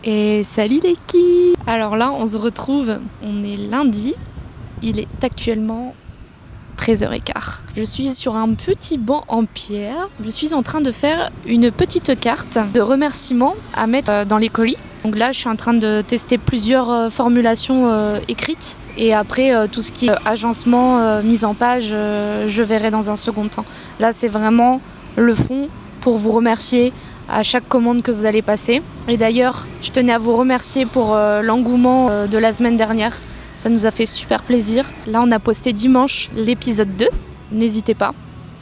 Et salut l'équipe. Alors là, on se retrouve, on est lundi, il est actuellement 13h15. Je suis sur un petit banc en pierre. Je suis en train de faire une petite carte de remerciements à mettre dans les colis. Donc là, je suis en train de tester plusieurs formulations écrites. Et après, tout ce qui est agencement, mise en page, je verrai dans un second temps. Là, c'est vraiment le fond pour vous remercier à chaque commande que vous allez passer. Et d'ailleurs, je tenais à vous remercier pour l'engouement de la semaine dernière. Ça nous a fait super plaisir. Là, on a posté dimanche l'épisode 2. N'hésitez pas.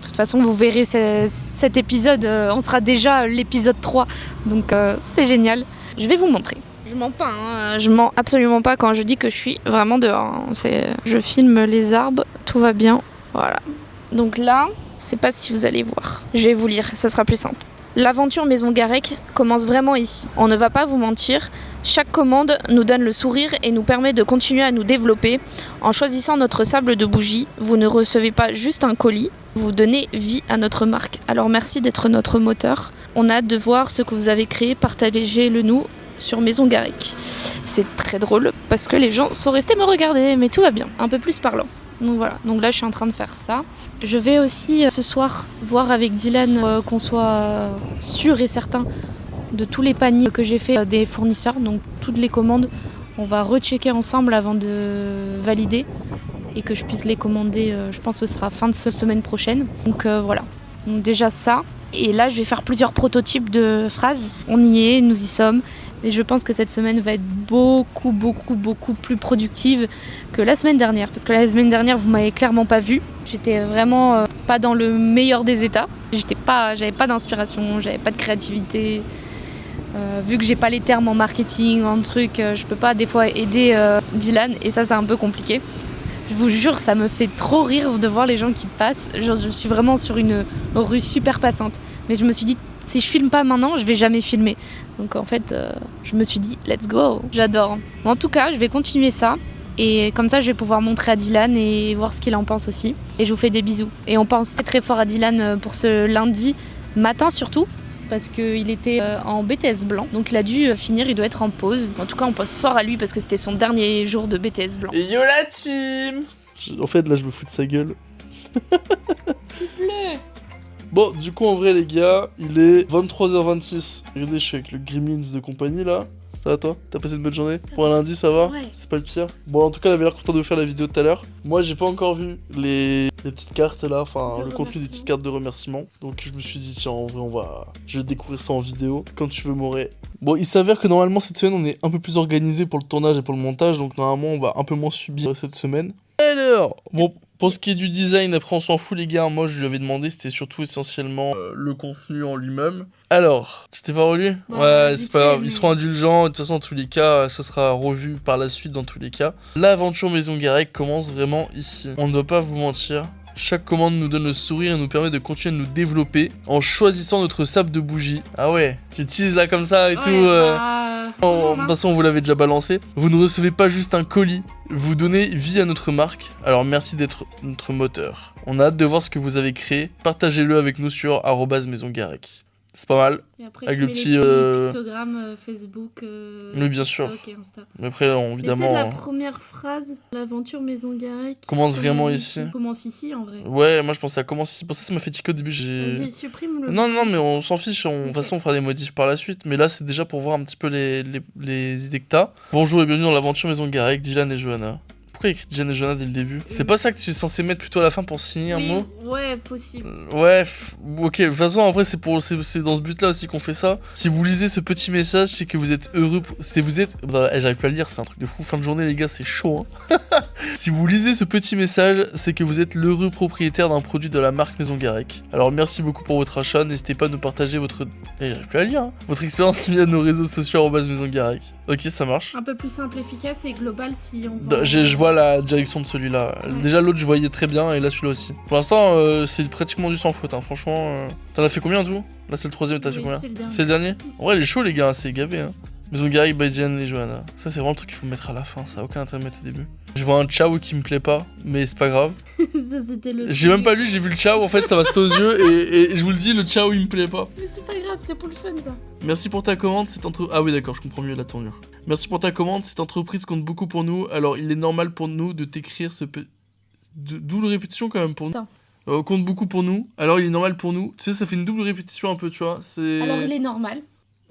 De toute façon, vous verrez cet épisode, on sera déjà à l'épisode 3. Donc, c'est génial. Je vais vous montrer. Je mens pas, hein. Je mens absolument pas quand je dis que je suis vraiment dehors. Hein. Je filme les arbres, tout va bien. Voilà. Donc là, je sais pas si vous allez voir. Je vais vous lire, ça sera plus simple. L'aventure Maison Garec commence vraiment ici. On ne va pas vous mentir, chaque commande nous donne le sourire et nous permet de continuer à nous développer. En choisissant notre sable de bougie, vous ne recevez pas juste un colis, vous donnez vie à notre marque. Alors merci d'être notre moteur. On a hâte de voir ce que vous avez créé, partagez-le nous sur Maison Garec. C'est très drôle parce que les gens sont restés me regarder, mais tout va bien, un peu plus parlant. Donc voilà, donc là je suis en train de faire ça. Je vais aussi ce soir voir avec Dylan qu'on soit sûr et certain de tous les paniers que j'ai fait des fournisseurs. Donc toutes les commandes, on va rechecker ensemble avant de valider et que je puisse les commander, je pense que ce sera fin de semaine prochaine. Donc voilà, donc déjà ça. Et là je vais faire plusieurs prototypes de phrases. On y est, nous y sommes. Et je pense que cette semaine va être beaucoup plus productive que la semaine dernière. Parce que la semaine dernière, vous m'avez clairement pas vue. J'étais vraiment pas dans le meilleur des états. J'avais pas d'inspiration, j'avais pas de créativité. Vu que j'ai pas les termes en marketing, en truc, je peux pas des fois aider Dylan. Et ça, c'est un peu compliqué. Je vous jure, ça me fait trop rire de voir les gens qui passent. Genre, je suis vraiment sur une rue super passante. Mais je me suis dit, si je filme pas maintenant, je vais jamais filmer. Donc en fait, je me suis dit, let's go, j'adore. En tout cas, je vais continuer ça. Et comme ça, je vais pouvoir montrer à Dylan et voir ce qu'il en pense aussi. Et je vous fais des bisous. Et on pense très très fort à Dylan pour ce lundi matin surtout. Parce qu'il était en BTS blanc. Donc il a dû finir, il doit être en pause. En tout cas, on pense fort à lui parce que c'était son dernier jour de BTS blanc. Et yo la team. En fait, là, je me fous de sa gueule. S'il te plaît. Bon, du coup, en vrai, les gars, il est 23h26. Regardez, je suis avec le Gremlins de compagnie, là. Ça va, toi? T'as passé une bonne journée? Pour un lundi, ça va? Ouais. C'est pas le pire? Bon, en tout cas, elle avait l'air contente de faire la vidéo tout à l'heure. Moi, j'ai pas encore vu les petites cartes, là. Enfin, le contenu des petites cartes de remerciement. Donc, je me suis dit, tiens, en vrai, je vais découvrir ça en vidéo. Quand tu veux, Moré. Bon, il s'avère que normalement, cette semaine, on est un peu plus organisé pour le tournage et pour le montage. Donc, normalement, on va un peu moins subir cette semaine. Alors, bon, pour ce qui est du design, après on s'en fout les gars, moi je lui avais demandé, c'était surtout essentiellement le contenu en lui-même. Alors, tu t'es pas relu? Ouais, c'est pas grave, ils seront indulgents, de toute façon dans tous les cas, ça sera revu par la suite dans tous les cas. L'aventure Maison Garec commence vraiment ici. On ne doit pas vous mentir. Chaque commande nous donne le sourire et nous permet de continuer de nous développer en choisissant notre sable de bougie. Ah ouais, tu utilises là comme ça et tout. De toute façon, vous l'avez déjà balancé. Vous ne recevez pas juste un colis, vous donnez vie à notre marque. Alors merci d'être notre moteur. On a hâte de voir ce que vous avez créé. Partagez-le avec nous sur @maisongarec. C'est pas mal. Et après, avec tu le mets petit les Facebook, oui, bien sûr. TikTok et Insta. Mais après, évidemment. C'était la première phrase, l'aventure Maison Garec. Commence vraiment ici. Commence ici en vrai. Ouais, moi je pensais à commence ici. Pour ça m'a fait tiquer au début. Vas-y, supprime-le. Non, mais on s'en fiche. De toute façon, on fera des modifs par la suite. Mais là, c'est déjà pour voir un petit peu les idées que t'as. Bonjour et bienvenue dans l'aventure Maison Garec, Dylan et Johanna. Pourquoi il y a écrit Dylan et Johanna dès le début? C'est pas ça que tu es censé mettre plutôt à la fin pour signer un mot? Ouais, possible. Ouais, ok, de toute façon après c'est dans ce but là aussi qu'on fait ça. Si vous lisez ce petit message, c'est que vous êtes heureux, j'arrive plus à le lire, c'est un truc de fou, fin de journée les gars, c'est chaud hein. Si vous lisez ce petit message, c'est que vous êtes l'heureux propriétaire d'un produit de la marque Maison Garec. Alors merci beaucoup pour votre achat, n'hésitez pas à nous partager j'arrive plus à lire, hein. Votre expérience via nos réseaux sociaux @Maison Garec. Ok, ça marche. Un peu plus simple, efficace et global si on Je vois la direction de celui-là. Ouais. Déjà l'autre je voyais très bien et là celui-là aussi. Pour l'instant c'est pratiquement du sans faute, hein. Franchement. T'en as fait combien en tout? Là c'est le troisième, t'as fait combien? C'est le dernier. Ouais, il est chaud les gars, c'est gavé hein. Maison Garrick, Badian et Johanna. Ça, c'est vraiment le truc qu'il faut mettre à la fin, ça a aucun intérêt de mettre au début. Je vois un ciao qui me plaît pas, mais c'est pas grave. Ça, c'était le. J'ai même pas lu, j'ai vu le ciao, en fait, ça m'a sauté aux yeux et je vous le dis, le ciao il me plaît pas. Mais c'est pas grave, c'était pour le fun ça. Merci pour ta commande, cette entreprise. Ah oui, d'accord, je comprends mieux la tournure. Merci pour ta commande, cette entreprise compte beaucoup pour nous, alors il est normal pour nous de t'écrire ce peu. Double répétition quand même pour nous. Attends. Compte beaucoup pour nous, alors il est normal pour nous. Tu sais, ça fait une double répétition un peu, tu vois. Alors il est normal.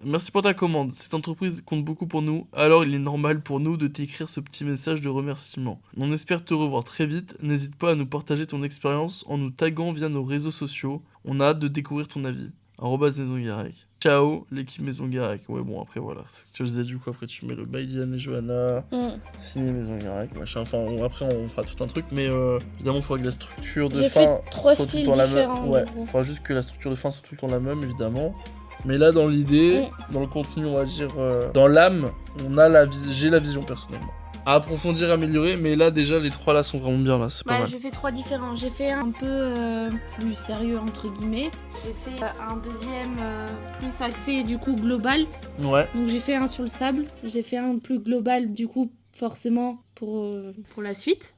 Merci pour ta commande. Cette entreprise compte beaucoup pour nous, alors il est normal pour nous de t'écrire ce petit message de remerciement. On espère te revoir très vite. N'hésite pas à nous partager ton expérience en nous taguant via nos réseaux sociaux. On a hâte de découvrir ton avis. Maison Garrick. Ciao, l'équipe Maison Garrick. Ouais, bon, après voilà. C'est ce que je disais du coup. Après, tu mets le by Diane et Johanna. Signé Maison Garrick, machin. Enfin, après, on fera tout un truc. Mais évidemment, il faudra que la structure de fin soit tout le temps la même. Ouais, il faudra juste que la structure de fin soit tout le temps la même, évidemment. Mais là, dans l'idée, dans le contenu, on va dire, dans l'âme, j'ai la vision personnellement. À approfondir, améliorer, mais là déjà les trois là sont vraiment bien là, c'est pas mal. J'ai fait 3 différents, j'ai fait un peu plus sérieux entre guillemets, j'ai fait un deuxième plus axé du coup global, Ouais. Donc j'ai fait un sur le sable, j'ai fait un plus global du coup forcément pour la suite,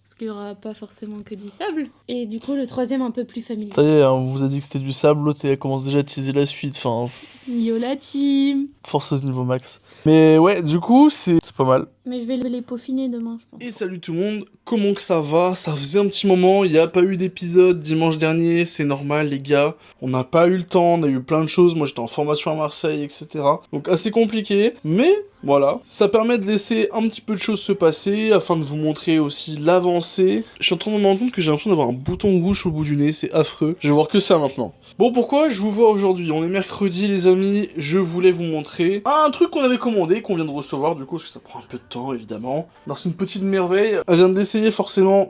parce qu'il y aura pas forcément que du sable, et du coup le troisième un peu plus familier. Ça y est, on vous a dit que c'était du sable, l'autre elle commence déjà à teaser la suite, enfin... Yo la team. Force au niveau max. Mais ouais, du coup c'est pas mal. Mais je vais les peaufiner demain, je pense. Et salut tout le monde, comment que ça va? Ça faisait un petit moment, il n'y a pas eu d'épisode dimanche dernier, c'est normal les gars. On n'a pas eu le temps, on a eu plein de choses, moi j'étais en formation à Marseille, etc. Donc assez compliqué, mais voilà. Ça permet de laisser un petit peu de choses se passer, afin de vous montrer aussi l'avancée. Je suis en train de me rendre compte que j'ai l'impression d'avoir un bouton rouge au bout du nez, c'est affreux. Je vais voir que ça maintenant. Bon, pourquoi je vous vois aujourd'hui? On est mercredi les amis, je voulais vous montrer un truc qu'on avait commandé, qu'on vient de recevoir du coup, parce que ça prend un peu de temps évidemment. Non, c'est une petite merveille, elle vient de l'essayer forcément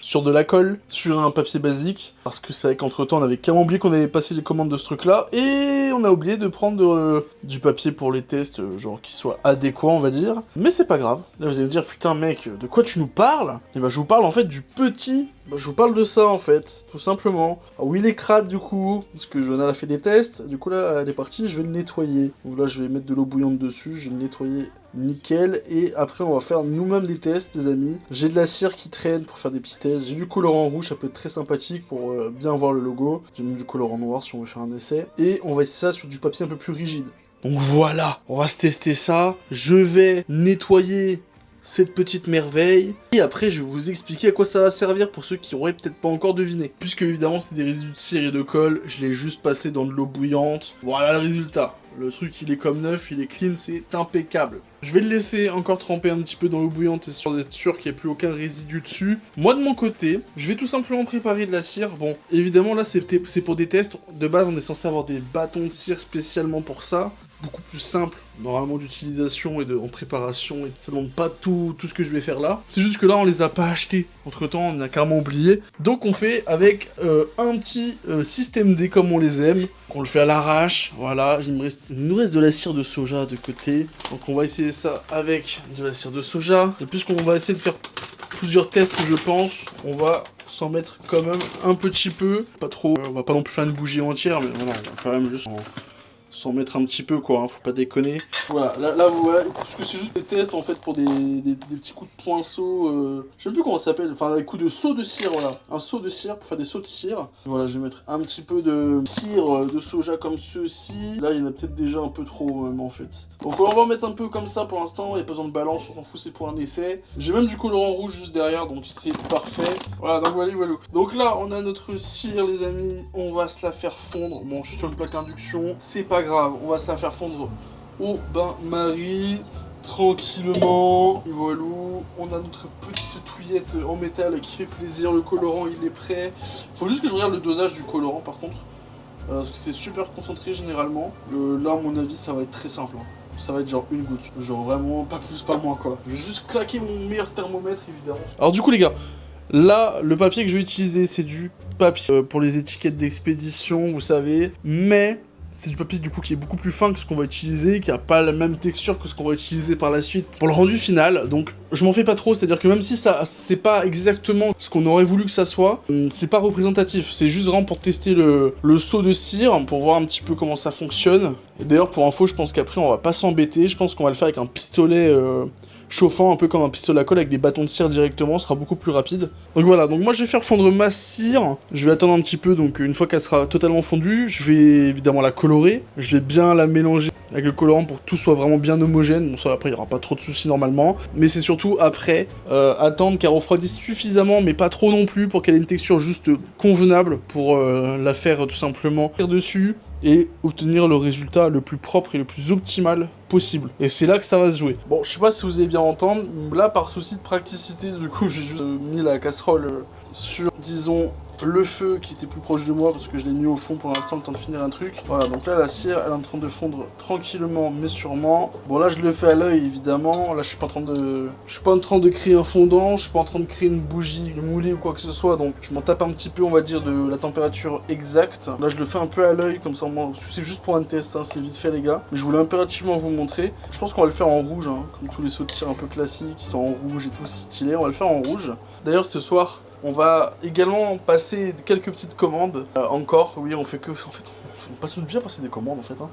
sur de la colle, sur un papier basique, parce que c'est vrai qu'entre temps on avait carrément oublié qu'on avait passé les commandes de ce truc là, et on a oublié de prendre du papier pour les tests, genre qui soit adéquat on va dire. Mais c'est pas grave, là vous allez me dire putain mec, de quoi tu nous parles? Et bah je vous parle en fait du petit... je vous parle de ça en fait, tout simplement. Alors oui il est crade du coup, parce que Johanna a fait des tests, du coup là elle est partie, je vais le nettoyer. Donc là je vais mettre de l'eau bouillante dessus, je vais le nettoyer nickel, et après on va faire nous-mêmes des tests les amis. J'ai de la cire qui traîne pour faire des petits tests, j'ai du colorant rouge, ça peut être très sympathique pour bien voir le logo. J'ai même du colorant noir si on veut faire un essai. Et on va essayer ça sur du papier un peu plus rigide. Donc voilà, on va se tester ça, je vais nettoyer cette petite merveille, et après je vais vous expliquer à quoi ça va servir pour ceux qui auraient peut-être pas encore deviné. Puisque évidemment c'est des résidus de cire et de colle, je l'ai juste passé dans de l'eau bouillante, voilà le résultat. Le truc il est comme neuf, il est clean, c'est impeccable. Je vais le laisser encore tremper un petit peu dans l'eau bouillante, et d'être sûr qu'il n'y ait plus aucun résidu dessus. Moi de mon côté, je vais tout simplement préparer de la cire. Bon, évidemment là c'est pour des tests, de base on est censé avoir des bâtons de cire spécialement pour ça. Beaucoup plus simple normalement d'utilisation et en préparation, et ça demande pas tout ce que je vais faire là. C'est juste que là on les a pas achetés, entre temps on a carrément oublié, donc on fait avec un petit système D comme on les aime, qu'on le fait à l'arrache. Voilà, il nous reste de la cire de soja de côté, donc on va essayer ça avec de la cire de soja, et puisqu'on va essayer de faire plusieurs tests je pense, on va s'en mettre quand même un petit peu, pas trop, on va pas non plus faire une bougie entière, mais voilà, on va quand même juste s'en mettre un petit peu quoi, hein, faut pas déconner. Voilà, là vous voyez, parce que c'est juste des tests en fait pour des petits coups de poinceau, je sais plus comment ça s'appelle, enfin des coups de seau de cire, voilà. Un seau de cire pour faire des sauts de cire. Voilà, je vais mettre un petit peu de cire de soja comme ceci. Là il y en a peut-être déjà un peu trop même en fait. Donc on va en mettre un peu comme ça pour l'instant, il n'y a pas besoin de balance, on s'en fout, c'est pour un essai. J'ai même du colorant rouge juste derrière, donc c'est parfait. Voilà, donc voilà. Donc là on a notre cire les amis, on va se la faire fondre. Bon je suis sur une plaque induction, c'est pas grave, on va se la faire fondre au bain-marie, tranquillement, et voilà, on a notre petite touillette en métal qui fait plaisir, le colorant il est prêt. Faut juste que je regarde le dosage du colorant par contre, parce que c'est super concentré généralement. Là à mon avis ça va être très simple, hein. Ça va être genre une goutte, genre vraiment pas plus pas moins quoi. Je vais juste claquer mon meilleur thermomètre évidemment. Alors du coup les gars, là le papier que je vais utiliser c'est du papier pour les étiquettes d'expédition vous savez, mais c'est du papier du coup qui est beaucoup plus fin que ce qu'on va utiliser, qui a pas la même texture que ce qu'on va utiliser par la suite pour le rendu final, donc je m'en fais pas trop, c'est à dire que même si ça c'est pas exactement ce qu'on aurait voulu que ça soit, c'est pas représentatif, c'est juste vraiment pour tester le seau de cire, pour voir un petit peu comment ça fonctionne, Et d'ailleurs, pour info, je pense qu'après, on va pas s'embêter. Je pense qu'on va le faire avec un pistolet chauffant, un peu comme un pistolet à colle, avec des bâtons de cire directement. Ce sera beaucoup plus rapide. Donc voilà, donc moi, je vais faire fondre ma cire. Je vais attendre un petit peu, donc une fois qu'elle sera totalement fondue, je vais évidemment la colorer. Je vais bien la mélanger avec le colorant pour que tout soit vraiment bien homogène. Bon, ça, après, il n'y aura pas trop de soucis normalement. Mais c'est surtout après, attendre qu'elle refroidisse suffisamment, mais pas trop non plus, pour qu'elle ait une texture juste convenable pour la faire tout simplement tirer dessus et obtenir le résultat le plus propre et le plus optimal possible. Et c'est là que ça va se jouer. Bon, je sais pas si vous allez bien entendre, là par souci de praticité, du coup j'ai juste mis la casserole sur, disons, le feu qui était plus proche de moi parce que je l'ai mis au fond pour l'instant, le temps de finir un truc. Voilà, donc là la cire elle est en train de fondre tranquillement mais sûrement. Bon là je le fais à l'œil évidemment, là je suis pas en train de créer un fondant, je suis pas en train de créer une bougie moulée ou quoi que ce soit, donc je m'en tape un petit peu on va dire de la température exacte. Là je le fais un peu à l'œil comme ça, c'est juste pour un test, hein, c'est vite fait les gars. Mais je voulais impérativement vous montrer. Je pense qu'on va le faire en rouge, hein, comme tous les sauts de cire un peu classiques qui sont en rouge et tout, c'est stylé, on va le faire en rouge. D'ailleurs ce soir, on va également passer quelques petites commandes. Encore, oui, on fait que... En fait, on passe notre vie à passer des commandes, en fait. Hein.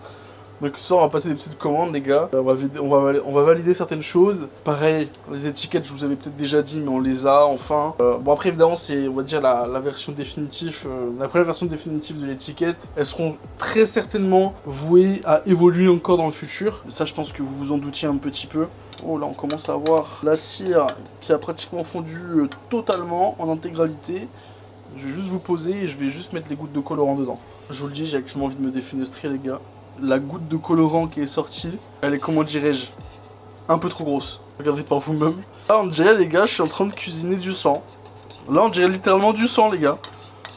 Donc ce soir, on va passer des petites commandes, les gars. On va valider certaines choses. Pareil, les étiquettes, je vous avais peut-être déjà dit, mais on les a, enfin. Bon, après, évidemment, c'est, on va dire, la version définitive. La première version définitive de l'étiquette. Elles seront très certainement vouées à évoluer encore dans le futur. Ça, je pense que vous vous en doutiez un petit peu. Oh là on commence à voir la cire qui a pratiquement fondu totalement en intégralité. Je vais juste vous poser et je vais juste mettre les gouttes de colorant dedans. Je vous le dis, j'ai actuellement envie de me défenestrer les gars. La goutte de colorant qui est sortie, elle est, comment dirais-je, un peu trop grosse. Regardez par vous-même. Là on dirait les gars, je suis en train de cuisiner du sang. Là on dirait littéralement du sang les gars.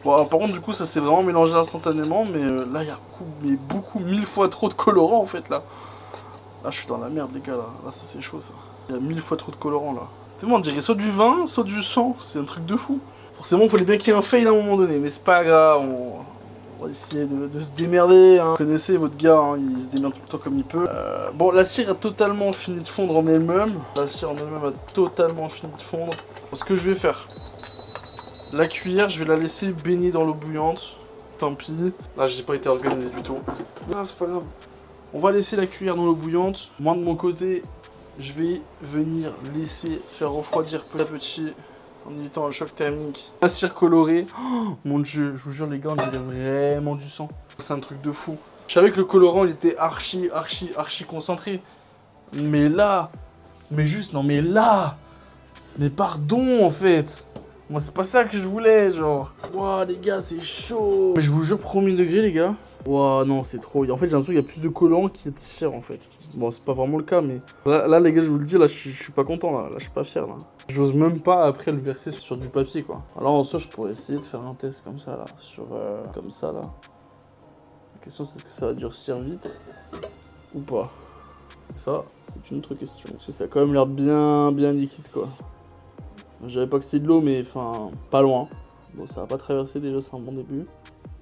Bon alors, par contre du coup ça s'est vraiment mélangé instantanément, mais là il y a beaucoup, 1000 fois trop de colorant en fait là. Là je suis dans la merde les gars là ça c'est chaud ça. Il y a 1000 fois trop de colorant là. Tellement on dirait soit du vin, soit du sang, c'est un truc de fou. Forcément il fallait bien qu'il y ait un fail à un moment donné, mais c'est pas grave, on va essayer de se démerder. Hein. Vous connaissez votre gars, hein, il se démerde tout le temps comme il peut. Bon la cire a totalement fini de fondre en elle-même. La cire en elle-même a totalement fini de fondre. Ce que je vais faire, la cuillère je vais la laisser baigner dans l'eau bouillante. Tant pis. Là j'ai pas été organisé du tout. Non c'est pas grave. On va laisser la cuillère dans l'eau bouillante. Moi de mon côté, je vais venir laisser faire refroidir peu à petit en évitant un choc thermique. La cire colorée. Oh, mon dieu, je vous jure les gars, on dirait vraiment du sang. C'est un truc de fou. Je savais que le colorant il était archi concentré. Mais là, mais pardon en fait. Moi c'est pas ça que je voulais genre. Ouah les gars c'est chaud. Mais je vous jure premier degré les gars. Ouah non c'est trop. En fait j'ai l'impression qu'il y a plus de collant qui est de cire en fait. Bon c'est pas vraiment le cas mais. Là les gars je vous le dis là je suis pas content là. Là je suis pas fier là. J'ose même pas après le verser sur du papier quoi. Alors en soi je pourrais essayer de faire un test comme ça là. Sur comme ça là. La question c'est est-ce que ça va durcir vite ou pas. Ça c'est une autre question. Parce que ça a quand même l'air bien liquide quoi. Je dirais pas que c'est de l'eau, mais enfin, pas loin. Bon, ça va pas traverser déjà, c'est un bon début.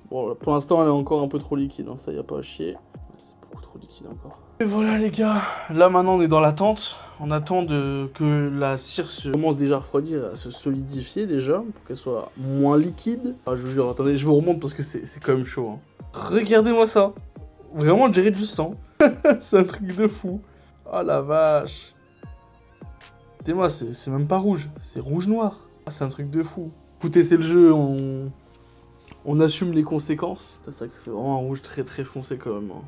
Bon, là, pour l'instant, elle est encore un peu trop liquide, hein, ça y a pas à chier. C'est beaucoup trop liquide encore. Et voilà les gars, là maintenant on est dans l'attente. On attend que la cire commence déjà à refroidir, à se solidifier déjà, pour qu'elle soit moins liquide. Ah, je vous jure, attendez, je vous remonte parce que c'est quand même chaud. Hein. Regardez-moi ça. Vraiment, on dirait du sang. C'est un truc de fou. Oh la vache. Moi, c'est même pas rouge, c'est rouge-noir. Ah, c'est un truc de fou. Écoutez, c'est le jeu, on assume les conséquences. C'est vrai que ça fait vraiment un rouge très foncé quand même. Hein.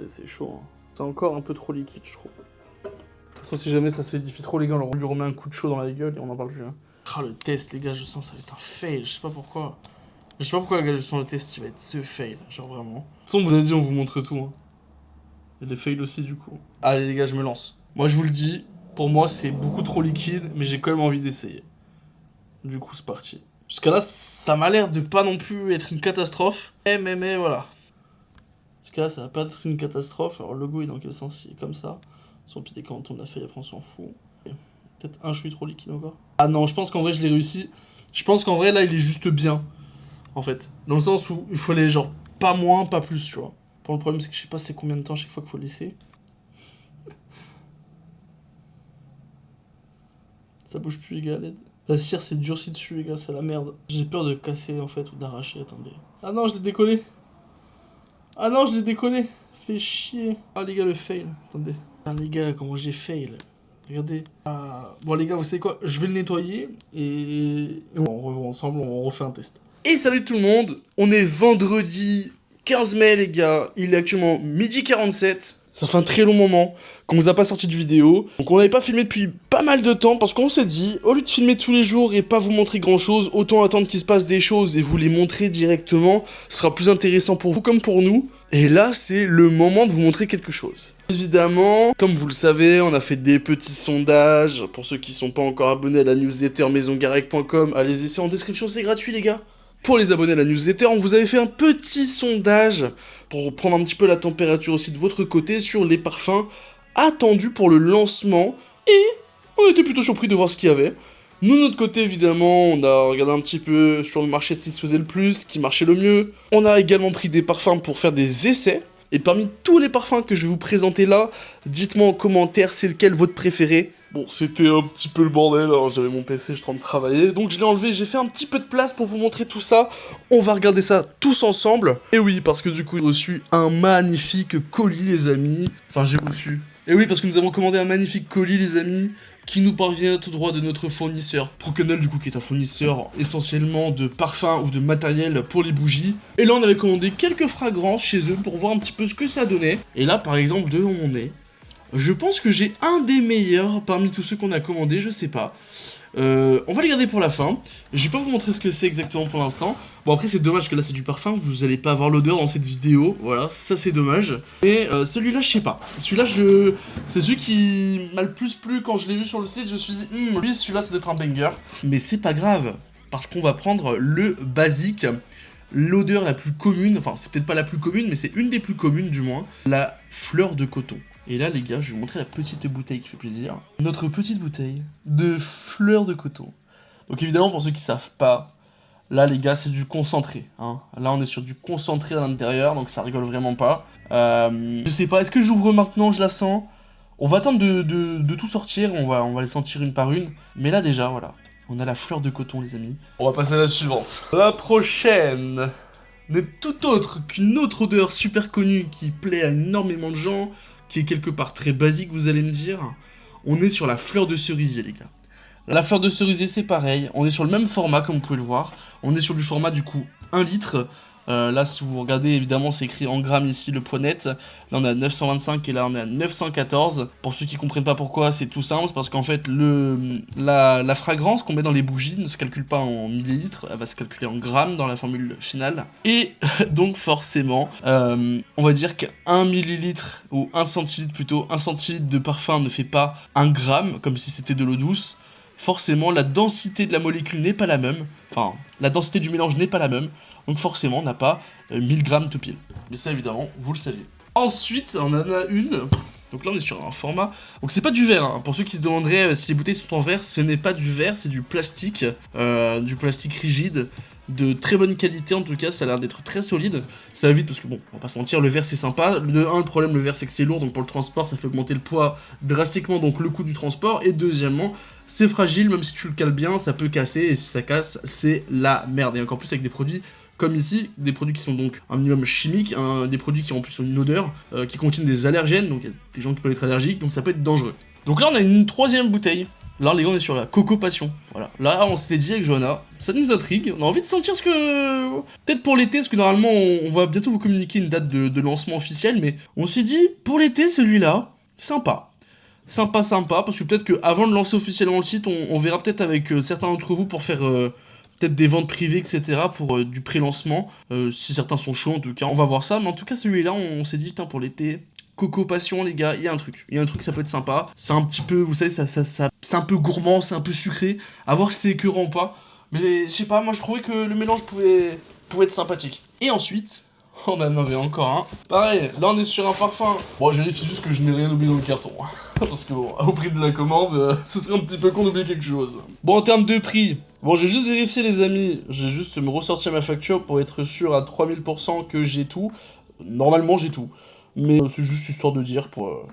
C'est chaud. Hein. C'est encore un peu trop liquide, je trouve. De toute façon, si jamais ça se solidifie trop, les gars, on lui remet un coup de chaud dans la gueule et on en parle plus. Hein. Ah, le test, les gars, je sens que ça va être un fail. Je sais pas pourquoi. Je sais pas pourquoi, les gars, je sens le test, il va être ce fail. Genre vraiment. De toute façon, vous avez dit, on vous montre tout. Hein. Et les fails aussi, du coup. Allez, les gars, je me lance. Moi, je vous le dis. Pour moi, c'est beaucoup trop liquide, mais j'ai quand même envie d'essayer. Du coup, c'est parti. Jusqu'à là, ça m'a l'air de pas non plus être une catastrophe. Mais voilà. Jusqu'à là, ça va pas être une catastrophe. Alors, le goût, il est dans quel sens? Il est comme ça. Son pied, quand on tourne la feuille, après, on s'en fout. Peut-être un chouï trop liquide encore. Ah non, je pense qu'en vrai, je l'ai réussi. Je pense qu'en vrai, là, il est juste bien. En fait. Dans le sens où il faut aller, genre, pas moins, pas plus, tu vois. Pour le problème, c'est que je sais pas c'est combien de temps à chaque fois qu'il faut laisser. Ça bouge plus les gars, l'aide. La cire s'est durcie dessus les gars, c'est la merde. J'ai peur de casser en fait ou d'arracher, attendez. Ah non, je l'ai décollé. Ah non, je l'ai décollé. fait chier. Ah les gars, le fail. Attendez. Ah les gars, comment j'ai fail. Regardez. Bon les gars, vous savez quoi? Je vais le nettoyer et on revoit ensemble, on refait un test. Et salut tout le monde. On est vendredi 15 mai les gars. Il est actuellement 12h47. Ça fait un très long moment qu'on vous a pas sorti de vidéo. Donc on n'avait pas filmé depuis pas mal de temps parce qu'on s'est dit, au lieu de filmer tous les jours et pas vous montrer grand chose, autant attendre qu'il se passe des choses et vous les montrer directement. Ce sera plus intéressant pour vous comme pour nous. Et là, c'est le moment de vous montrer quelque chose. Évidemment, comme vous le savez, on a fait des petits sondages. Pour ceux qui sont pas encore abonnés à la newsletter maisongarec.com, allez-y, c'est en description, c'est gratuit les gars. Pour les abonnés à la newsletter, on vous avait fait un petit sondage pour prendre un petit peu la température aussi de votre côté sur les parfums attendus pour le lancement. Et on était plutôt surpris de voir ce qu'il y avait. Nous, de notre côté, évidemment, on a regardé un petit peu sur le marché ce qui se faisait le plus, ce qui marchait le mieux. On a également pris des parfums pour faire des essais. Et parmi tous les parfums que je vais vous présenter là, dites-moi en commentaire c'est lequel votre préféré. Bon, c'était un petit peu le bordel, alors j'avais mon PC, je suis en train de travailler, donc je l'ai enlevé, j'ai fait un petit peu de place pour vous montrer tout ça. On va regarder ça tous ensemble. Et oui, parce que du coup, j'ai reçu un magnifique colis, les amis. Enfin, j'ai reçu. Et oui, parce que nous avons commandé un magnifique colis, les amis, qui nous parvient tout droit de notre fournisseur Procanol, du coup, qui est un fournisseur essentiellement de parfums ou de matériel pour les bougies. Et là, on avait commandé quelques fragrances chez eux pour voir un petit peu ce que ça donnait. Et là, par exemple, devant mon nez, je pense que j'ai un des meilleurs parmi tous ceux qu'on a commandés, je sais pas. On va les garder pour la fin. Je vais pas vous montrer ce que c'est exactement pour l'instant. Bon après c'est dommage que là c'est du parfum, vous allez pas avoir l'odeur dans cette vidéo. Voilà, ça c'est dommage. Et celui-là je sais pas. Celui-là c'est celui qui m'a le plus plu quand je l'ai vu sur le site. Je me suis dit, lui celui-là ça doit être un banger. Mais c'est pas grave, parce qu'on va prendre le basique. L'odeur la plus commune, enfin c'est peut-être pas la plus commune, mais c'est une des plus communes du moins. La fleur de coton. Et là les gars, je vais vous montrer la petite bouteille qui fait plaisir. Notre petite bouteille de fleurs de coton. Donc évidemment pour ceux qui savent pas, là les gars c'est du concentré. Hein. Là on est sur du concentré à l'intérieur, donc ça rigole vraiment pas. Je sais pas, est-ce que j'ouvre maintenant, je la sens? On va attendre de tout sortir, on va les sentir une par une. Mais là déjà, voilà, on a la fleur de coton les amis. On va passer à la suivante. La prochaine n'est tout autre qu'une autre odeur super connue qui plaît à énormément de gens, qui est quelque part très basique, vous allez me dire. On est sur la fleur de cerisier, les gars. La fleur de cerisier, c'est pareil. On est sur le même format, comme vous pouvez le voir. On est sur du format, du coup, 1 litre. Là, si vous regardez, évidemment, c'est écrit en grammes ici, le poids net. Là, on est à 925 et là, on est à 914. Pour ceux qui comprennent pas pourquoi, c'est tout simple. C'est parce qu'en fait, la fragrance qu'on met dans les bougies ne se calcule pas en millilitres. Elle va se calculer en grammes dans la formule finale. Et donc, forcément, on va dire qu'1 millilitre, ou 1 centilitre plutôt, 1 centilitre de parfum ne fait pas 1 gramme, comme si c'était de l'eau douce. Forcément, la densité de la molécule n'est pas la même. Enfin, la densité du mélange n'est pas la même. Donc forcément, on n'a pas 1000 grammes tout pile. Mais ça, évidemment, vous le saviez. Ensuite, on en a une. Donc là, on est sur un format... Donc c'est pas du verre, hein. Pour ceux qui se demanderaient si les bouteilles sont en verre, ce n'est pas du verre, c'est du plastique rigide. De très bonne qualité en tout cas, ça a l'air d'être très solide. Ça va vite parce que bon, on va pas se mentir, le verre c'est sympa. De un, le problème, le verre c'est que c'est lourd, donc pour le transport ça fait augmenter le poids drastiquement, donc le coût du transport. Et deuxièmement, c'est fragile, même si tu le cales bien, ça peut casser, et si ça casse, c'est la merde. Et encore plus avec des produits comme ici, des produits qui sont donc un minimum chimiques, des produits qui ont en plus une odeur, qui contiennent des allergènes, donc il y a des gens qui peuvent être allergiques, donc ça peut être dangereux. Donc là on a une troisième bouteille. Là, les gars, on est sur la Coco Passion. Voilà. Là, on s'était dit avec Johanna, ça nous intrigue. On a envie de sentir ce que... Peut-être pour l'été, parce que normalement, on va bientôt vous communiquer une date de lancement officielle, mais on s'est dit, pour l'été, celui-là, sympa. Sympa, parce que peut-être qu'avant de lancer officiellement le site, on verra peut-être avec certains d'entre vous pour faire... peut-être des ventes privées, etc. pour du pré-lancement. Si certains sont chauds, en tout cas, on va voir ça. Mais en tout cas, celui-là, on s'est dit, putain, pour l'été... Coco Passion, les gars, il y a un truc, ça peut être sympa. C'est un petit peu, vous savez, c'est un peu gourmand, c'est un peu sucré. À voir si c'est écœurant ou pas. Mais je sais pas, moi je trouvais que le mélange pouvait être sympathique. Et ensuite, on en avait encore un. Pareil, là on est sur un parfum. Bon, je vérifie juste que je n'ai rien oublié dans le carton. Parce que bon, au prix de la commande, ce serait un petit peu con d'oublier quelque chose. Bon, en termes de prix, bon, j'ai juste vérifié les amis. J'ai juste me ressorti ma facture pour être sûr à 3000% que j'ai tout. Normalement, j'ai tout. Mais c'est juste histoire de dire pour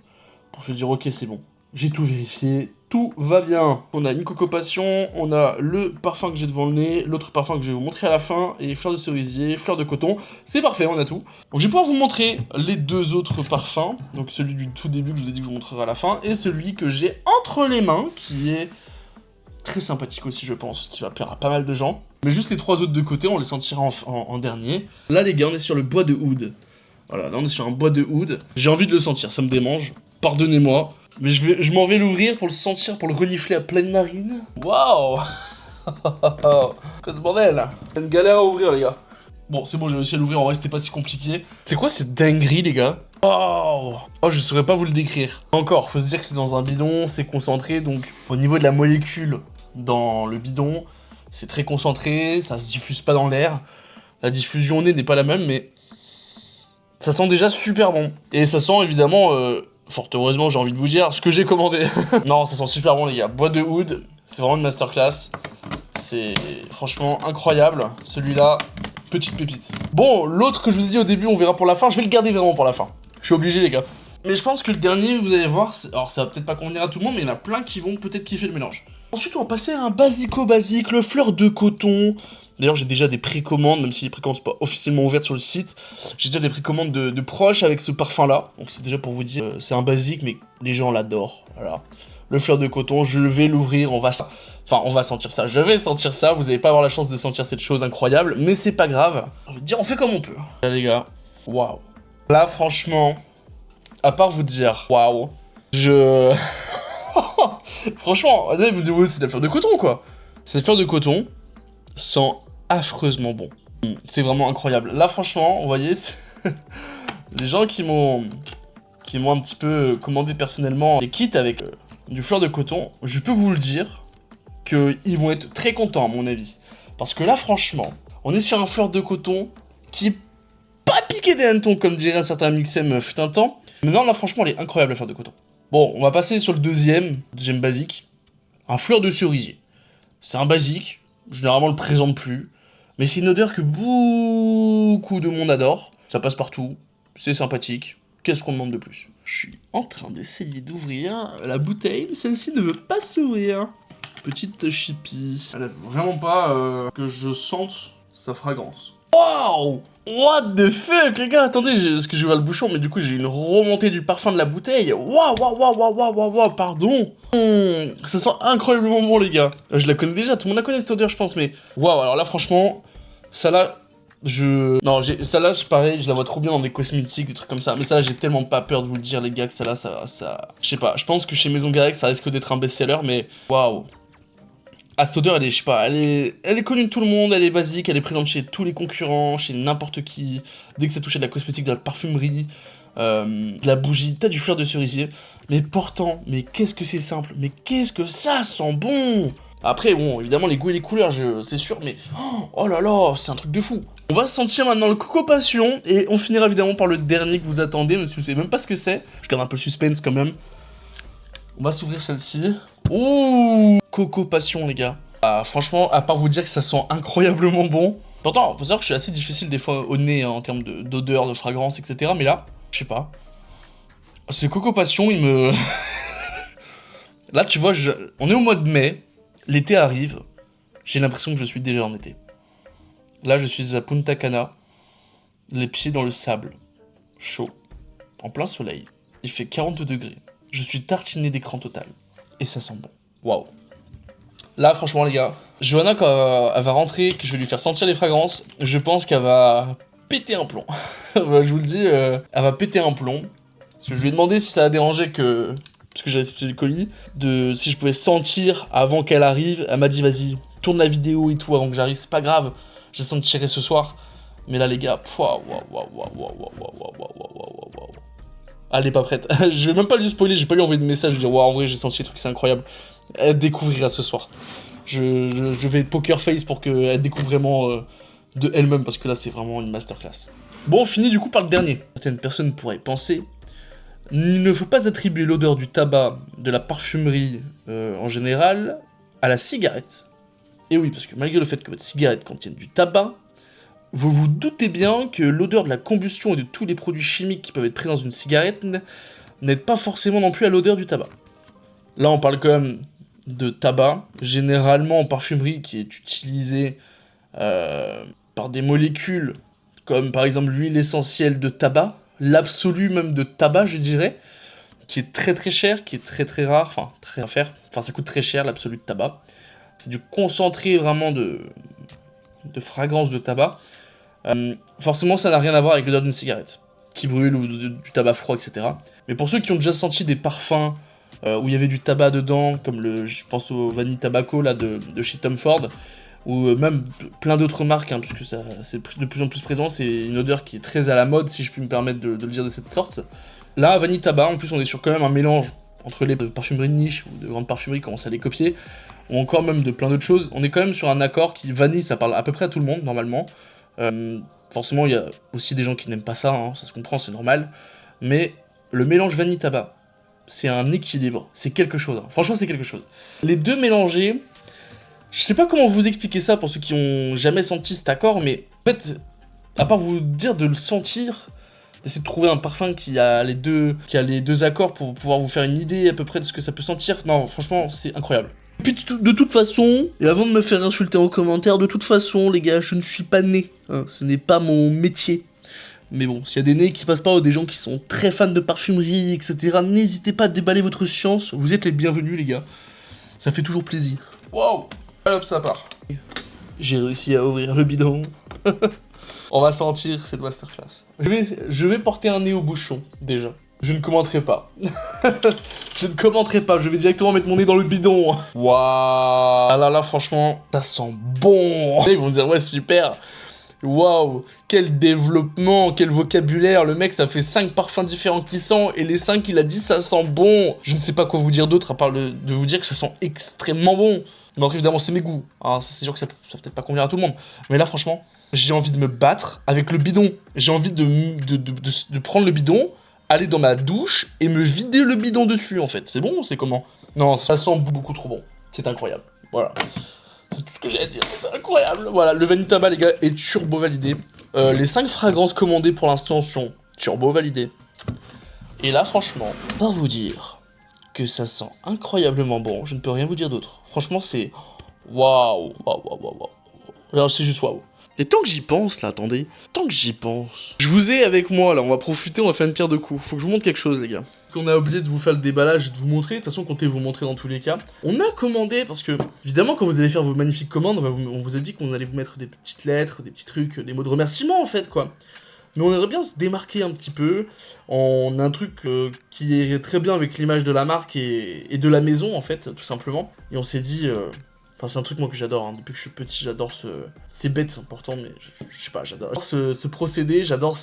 se dire ok c'est bon. j'ai tout vérifié, tout va bien. On a une Coco Passion, on a le parfum que j'ai devant le nez, l'autre parfum que je vais vous montrer à la fin, et fleurs de cerisier, fleurs de coton, c'est parfait, on a tout. Donc je vais pouvoir vous montrer les deux autres parfums, donc celui du tout début que je vous ai dit que je vous montrerai à la fin, et celui que j'ai entre les mains, qui est très sympathique aussi je pense, qui va plaire à pas mal de gens. Mais juste les trois autres de côté, on les sentira en dernier. Là les gars, on est sur le bois de oud. Voilà, là on est sur un bois de oud. J'ai envie de le sentir, ça me démange. Pardonnez-moi. Mais je m'en vais l'ouvrir pour le sentir, pour le renifler à pleine narine. Waouh. Quoi ce bordel. C'est une galère à ouvrir les gars. Bon, c'est bon, j'ai réussi à l'ouvrir, en vrai c'était pas si compliqué. C'est quoi cette dinguerie les gars? Oh, je saurais pas vous le décrire. Encore, faut se dire que c'est dans un bidon, c'est concentré, donc au niveau de la molécule dans le bidon, c'est très concentré, ça se diffuse pas dans l'air. La diffusion au nez n'est pas la même, mais ça sent déjà super bon. Et ça sent évidemment, fort heureusement j'ai envie de vous dire, ce que j'ai commandé. Non, ça sent super bon les gars. Bois de oud, c'est vraiment une masterclass. C'est franchement incroyable. Celui-là, petite pépite. Bon, l'autre que je vous ai dit au début, on verra pour la fin. Je vais le garder vraiment pour la fin. Je suis obligé les gars. Mais je pense que le dernier, vous allez voir, alors ça va peut-être pas convenir à tout le monde, mais il y en a plein qui vont peut-être kiffer le mélange. Ensuite, on va passer à un basico-basique, le fleur de coton. D'ailleurs, j'ai déjà des précommandes, même si les précommandes sont pas officiellement ouvertes sur le site. J'ai déjà des précommandes de proches avec ce parfum-là. Donc c'est déjà pour vous dire, c'est un basique, mais les gens l'adorent. Voilà. Le fleur de coton, je vais l'ouvrir, on va sentir ça. Je vais sentir ça, vous n'allez pas avoir la chance de sentir cette chose incroyable, mais c'est pas grave. J'ai envie de dire, on fait comme on peut. Là, les gars, waouh. Là, franchement, à part vous dire, waouh, franchement, vous me dites, ouais, c'est de la fleur de coton, quoi. Cette fleur de coton sent affreusement bon. C'est vraiment incroyable. Là, franchement, vous voyez, les gens qui m'ont un petit peu commandé personnellement des kits avec du fleur de coton, je peux vous le dire qu'ils vont être très contents à mon avis. Parce que là, franchement, on est sur un fleur de coton qui est pas piqué des hannetons, comme dirait un certain Mixem fut un temps. Mais non, là, franchement, elle est incroyable, la fleur de coton. Bon, on va passer sur le deuxième basique. Un fleur de cerisier. C'est un basique, généralement on le présente plus. Mais c'est une odeur que beaucoup de monde adore. Ça passe partout, c'est sympathique. Qu'est-ce qu'on demande de plus? Je suis en train d'essayer d'ouvrir la bouteille, mais celle-ci ne veut pas s'ouvrir. Petite chippie. Elle aime vraiment pas que je sente sa fragrance. Waouh! What the fuck, les gars? Attendez, parce que j'ai ouvert le bouchon, mais du coup j'ai une remontée du parfum de la bouteille. Waouh, pardon. Ça sent incroyablement bon, les gars. Je la connais déjà, tout le monde la connaît cette odeur, je pense, mais waouh, alors là, franchement, ça là, non, ça là, pareil, je la vois trop bien dans des cosmétiques, des trucs comme ça. Mais ça là, j'ai tellement pas peur de vous le dire, les gars, que ça là, je sais pas. Je pense que chez Maison Garec, ça risque d'être un best-seller, mais waouh. Ah, cette odeur, elle est, je sais pas, elle est connue de tout le monde, elle est basique, elle est présente chez tous les concurrents, chez n'importe qui. Dès que ça touche à de la cosmétique, de la parfumerie, de la bougie, t'as du fleur de cerisier. Mais pourtant, mais qu'est-ce que c'est simple, mais qu'est-ce que ça sent bon! Après, bon, évidemment, les goûts et les couleurs, c'est sûr, mais oh là là, c'est un truc de fou. On va sentir maintenant le Coco Passion, et on finira évidemment par le dernier que vous attendez, même si vous savez même pas ce que c'est. Je garde un peu le suspense quand même. On va s'ouvrir celle-ci. Ouh, Coco Passion, les gars. Ah, franchement, à part vous dire que ça sent incroyablement bon. Pourtant, faut savoir que je suis assez difficile des fois au nez hein, en termes d'odeur, de fragrance, etc. Mais là, je sais pas. Ce Coco Passion, il me... Là, tu vois, on est au mois de mai. L'été arrive. J'ai l'impression que je suis déjà en été. Là, je suis à Punta Cana. Les pieds dans le sable. Chaud. En plein soleil. Il fait 42 degrés. Je suis tartiné d'écran total. Et ça sent bon. Waouh. Là, franchement, les gars, Johanna, quand elle va rentrer, que je vais lui faire sentir les fragrances, je pense qu'elle va péter un plomb. Je vous le dis, elle va péter un plomb. Parce que je lui ai demandé si ça a dérangé que... Parce que j'ai réceptionné le colis, si je pouvais sentir avant qu'elle arrive. Elle m'a dit, vas-y, tourne la vidéo et tout avant que j'arrive. C'est pas grave, j'ai senti ce soir. Mais là, les gars, waouh. Elle est pas prête. Je vais même pas lui spoiler, je vais pas lui envoyer de message, lui dire waouh, en vrai j'ai senti les trucs, c'est incroyable. Elle découvrira ce soir. Je vais poker face pour qu'elle découvre vraiment de elle-même, parce que là c'est vraiment une masterclass. Bon, on finit du coup par le dernier. Certaines personnes pourraient penser, il ne faut pas attribuer l'odeur du tabac, de la parfumerie en général, à la cigarette. Et oui, parce que malgré le fait que votre cigarette contienne du tabac, vous vous doutez bien que l'odeur de la combustion et de tous les produits chimiques qui peuvent être présents dans une cigarette n'aide pas forcément non plus à l'odeur du tabac. Là, on parle quand même de tabac, généralement en parfumerie, qui est utilisé par des molécules, comme par exemple l'huile essentielle de tabac, l'absolu même de tabac, je dirais, qui est très très cher, qui est très très rare, enfin très à faire, enfin ça coûte très cher l'absolu de tabac. C'est du concentré vraiment de fragrance de tabac. Forcément ça n'a rien à voir avec l'odeur d'une cigarette, qui brûle, ou du tabac froid, etc. Mais pour ceux qui ont déjà senti des parfums où il y avait du tabac dedans, comme je pense au Vanille Tobacco là, de chez Tom Ford, ou même plein d'autres marques, hein, puisque c'est de plus en plus présent, c'est une odeur qui est très à la mode, si je puis me permettre de le dire de cette sorte. Là, Vanille Tabac, en plus on est sur quand même un mélange entre les parfumeries de niche, ou de grandes parfumeries qui commencent à les copier, ou encore même de plein d'autres choses. On est quand même sur un accord qui, vanille, ça parle à peu près à tout le monde, normalement. Forcément, il y a aussi des gens qui n'aiment pas ça, hein, ça se comprend, c'est normal. Mais le mélange Vanille Tabac, c'est un équilibre, c'est quelque chose, hein. Franchement c'est quelque chose. Les deux mélangés, je sais pas comment vous expliquer ça pour ceux qui ont jamais senti cet accord, mais en fait, à part vous dire de le sentir, d'essayer de trouver un parfum qui a les deux accords pour pouvoir vous faire une idée à peu près de ce que ça peut sentir, non franchement c'est incroyable. Et puis de toute façon, et avant de me faire insulter en commentaire, de toute façon les gars, je ne suis pas né, hein, ce n'est pas mon métier. Mais bon, s'il y a des nez qui passent pas ou des gens qui sont très fans de parfumerie, etc., n'hésitez pas à déballer votre science, vous êtes les bienvenus les gars. Ça fait toujours plaisir. Waouh! Hop, ça part. J'ai réussi à ouvrir le bidon. On va sentir cette masterclass. Je vais porter un nez au bouchon, déjà. Je ne commenterai pas. Je ne commenterai pas, je vais directement mettre mon nez dans le bidon. Waouh! Ah là, franchement, ça sent bon. Ils vont me dire, ouais, super. Waouh, quel développement, quel vocabulaire. Le mec, ça fait 5 parfums différents qu'il sent, et les 5, il a dit ça sent bon. Je ne sais pas quoi vous dire d'autre, à part de vous dire que ça sent extrêmement bon. Non, évidemment, c'est mes goûts. Hein, c'est sûr que ça peut peut-être pas convenir à tout le monde. Mais là, franchement, j'ai envie de me battre avec le bidon. J'ai envie de prendre le bidon, aller dans ma douche, et me vider le bidon dessus, en fait. C'est bon, c'est comment? Non, ça sent beaucoup trop bon. C'est incroyable. Voilà. C'est tout ce que j'ai à dire, c'est incroyable. Voilà, le Vanille Tabac, les gars, est turbo validé. Les 5 fragrances commandées pour l'instant sont turbo validées. Et là, franchement, pas vous dire que ça sent incroyablement bon, je ne peux rien vous dire d'autre. Franchement, c'est... Waouh. Alors, c'est juste waouh. Et tant que j'y pense, là, attendez. Tant que j'y pense... Je vous ai avec moi, là, on va profiter, on va faire une pierre de coups. Faut que je vous montre quelque chose, les gars. On a oublié de vous faire le déballage et de vous montrer, de toute façon comptez vous montrer dans tous les cas. On a commandé, parce que, évidemment, quand vous allez faire vos magnifiques commandes, on vous a dit qu'on allait vous mettre des petites lettres, des petits trucs, des mots de remerciement, en fait, quoi. Mais on aimerait bien se démarquer un petit peu en un truc qui irait très bien avec l'image de la marque et de la maison, en fait, tout simplement. Et on s'est dit... Enfin, c'est un truc, moi, que j'adore, hein. Depuis que je suis petit, j'adore ce... C'est bête, c'est important, mais je sais pas, j'adore ce procédé, j'adore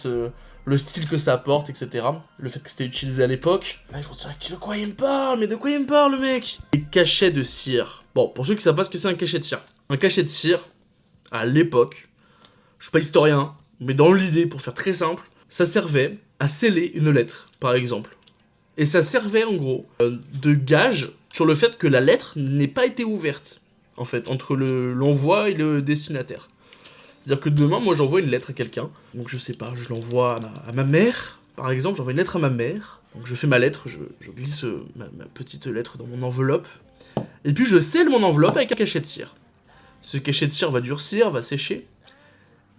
le style que ça apporte, etc. Le fait que c'était utilisé à l'époque. Là, ils vont se dire, de quoi il me parle? Mais de quoi il me parle, le mec? Des cachets de cire. Bon, pour ceux qui savent pas ce que c'est un cachet de cire. Un cachet de cire, à l'époque, je suis pas historien, mais dans l'idée, pour faire très simple, ça servait à sceller une lettre, par exemple. Et ça servait, en gros, de gage sur le fait que la lettre n'ait pas été ouverte. En fait, entre l'envoi et le destinataire. C'est-à-dire que demain, moi, j'envoie une lettre à quelqu'un. Donc, je sais pas, je l'envoie à ma mère, par exemple. J'envoie une lettre à ma mère. Donc, je fais ma lettre, je glisse ma petite lettre dans mon enveloppe. Et puis, je scelle mon enveloppe avec un cachet de cire. Ce cachet de cire va durcir, va sécher.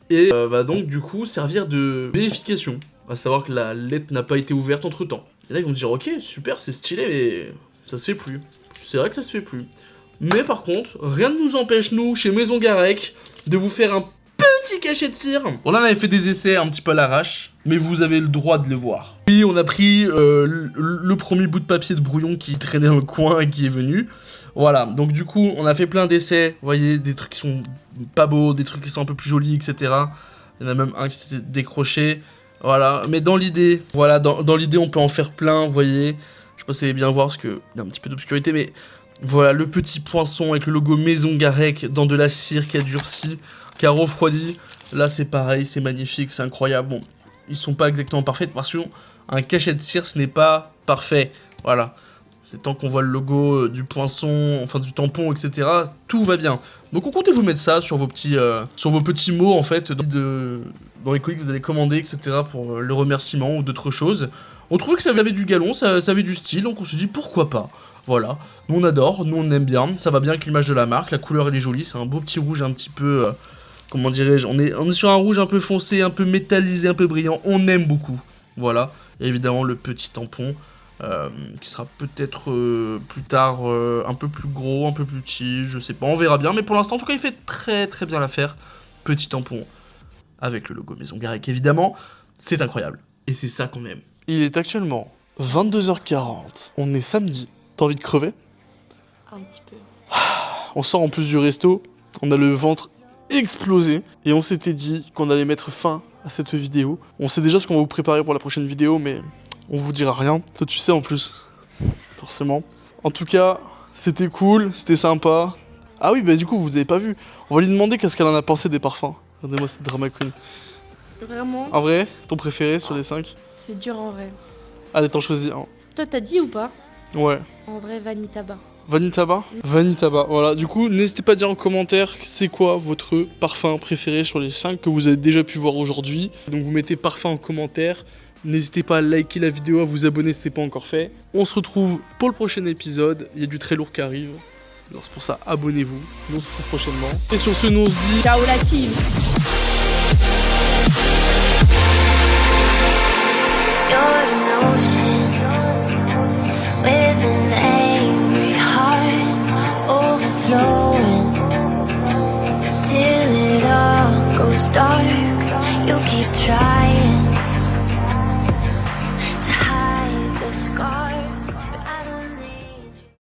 Et va donc, du coup, servir de vérification. À savoir que la lettre n'a pas été ouverte entre-temps. Et là, ils vont me dire, ok, super, c'est stylé, mais ça se fait plus. C'est vrai que ça se fait plus. Mais par contre, rien ne nous empêche, nous, chez Maison Garec, de vous faire un petit cachet de cire. On en avait fait des essais un petit peu à l'arrache, mais vous avez le droit de le voir. Puis on a pris le premier bout de papier de brouillon qui traînait dans le coin et qui est venu. Voilà, donc du coup, on a fait plein d'essais, vous voyez, des trucs qui sont pas beaux, des trucs qui sont un peu plus jolis, etc. Il y en a même un qui s'était décroché. Voilà, mais dans l'idée, voilà, dans l'idée, on peut en faire plein, vous voyez. Je sais pas si vous allez bien voir, parce qu'il y a un petit peu d'obscurité, mais... Voilà, le petit poinçon avec le logo Maison Garec dans de la cire qui a durci, qui a refroidi. Là, c'est pareil, c'est magnifique, c'est incroyable. Bon, ils sont pas exactement parfaits, parce qu'un cachet de cire, ce n'est pas parfait. Voilà. C'est tant qu'on voit le logo du poinçon, enfin du tampon, etc., tout va bien. Donc on comptait vous mettre ça sur vos petits mots, en fait, dans les colis que vous allez commander, etc., pour le remerciement ou d'autres choses. On trouvait que ça avait du galon, ça avait du style, donc on se dit pourquoi pas. Voilà, nous on adore, nous on aime bien, ça va bien avec l'image de la marque, la couleur elle est jolie, c'est un beau petit rouge un petit peu, comment dirais-je, on est sur un rouge un peu foncé, un peu métallisé, un peu brillant, on aime beaucoup. Voilà, et évidemment le petit tampon, qui sera peut-être plus tard un peu plus gros, un peu plus petit, je sais pas, on verra bien, mais pour l'instant en tout cas il fait très très bien l'affaire. Petit tampon avec le logo Maison Garec évidemment, c'est incroyable, et c'est ça qu'on aime. Il est actuellement 22h40, on est samedi, t'as envie de crever? Un petit peu. On sort en plus du resto, on a le ventre explosé, et on s'était dit qu'on allait mettre fin à cette vidéo. On sait déjà ce qu'on va vous préparer pour la prochaine vidéo, mais on vous dira rien. Toi tu sais en plus, forcément. En tout cas, c'était cool, c'était sympa. Ah oui, bah du coup vous avez pas vu. On va lui demander qu'est-ce qu'elle en a pensé des parfums. Regardez-moi cette drama queen. Vraiment, En vrai, ton préféré sur les 5? c'est dur en vrai. Allez, t'en choisis un. Toi, t'as dit ou pas? Ouais. En vrai, Vanille Tabac. Vanille Tabac? Vanille Tabac, voilà. Du coup, n'hésitez pas à dire en commentaire c'est quoi votre parfum préféré sur les 5 que vous avez déjà pu voir aujourd'hui. Donc vous mettez parfum en commentaire. N'hésitez pas à liker la vidéo, à vous abonner si c'est pas encore fait. On se retrouve pour le prochain épisode. Il y a du très lourd qui arrive. Alors c'est pour ça, abonnez-vous. Nous on se retrouve prochainement. Et sur ce, nous on se dit... Ciao la team. You're an ocean with an angry heart overflowing till it all goes dark. You keep trying.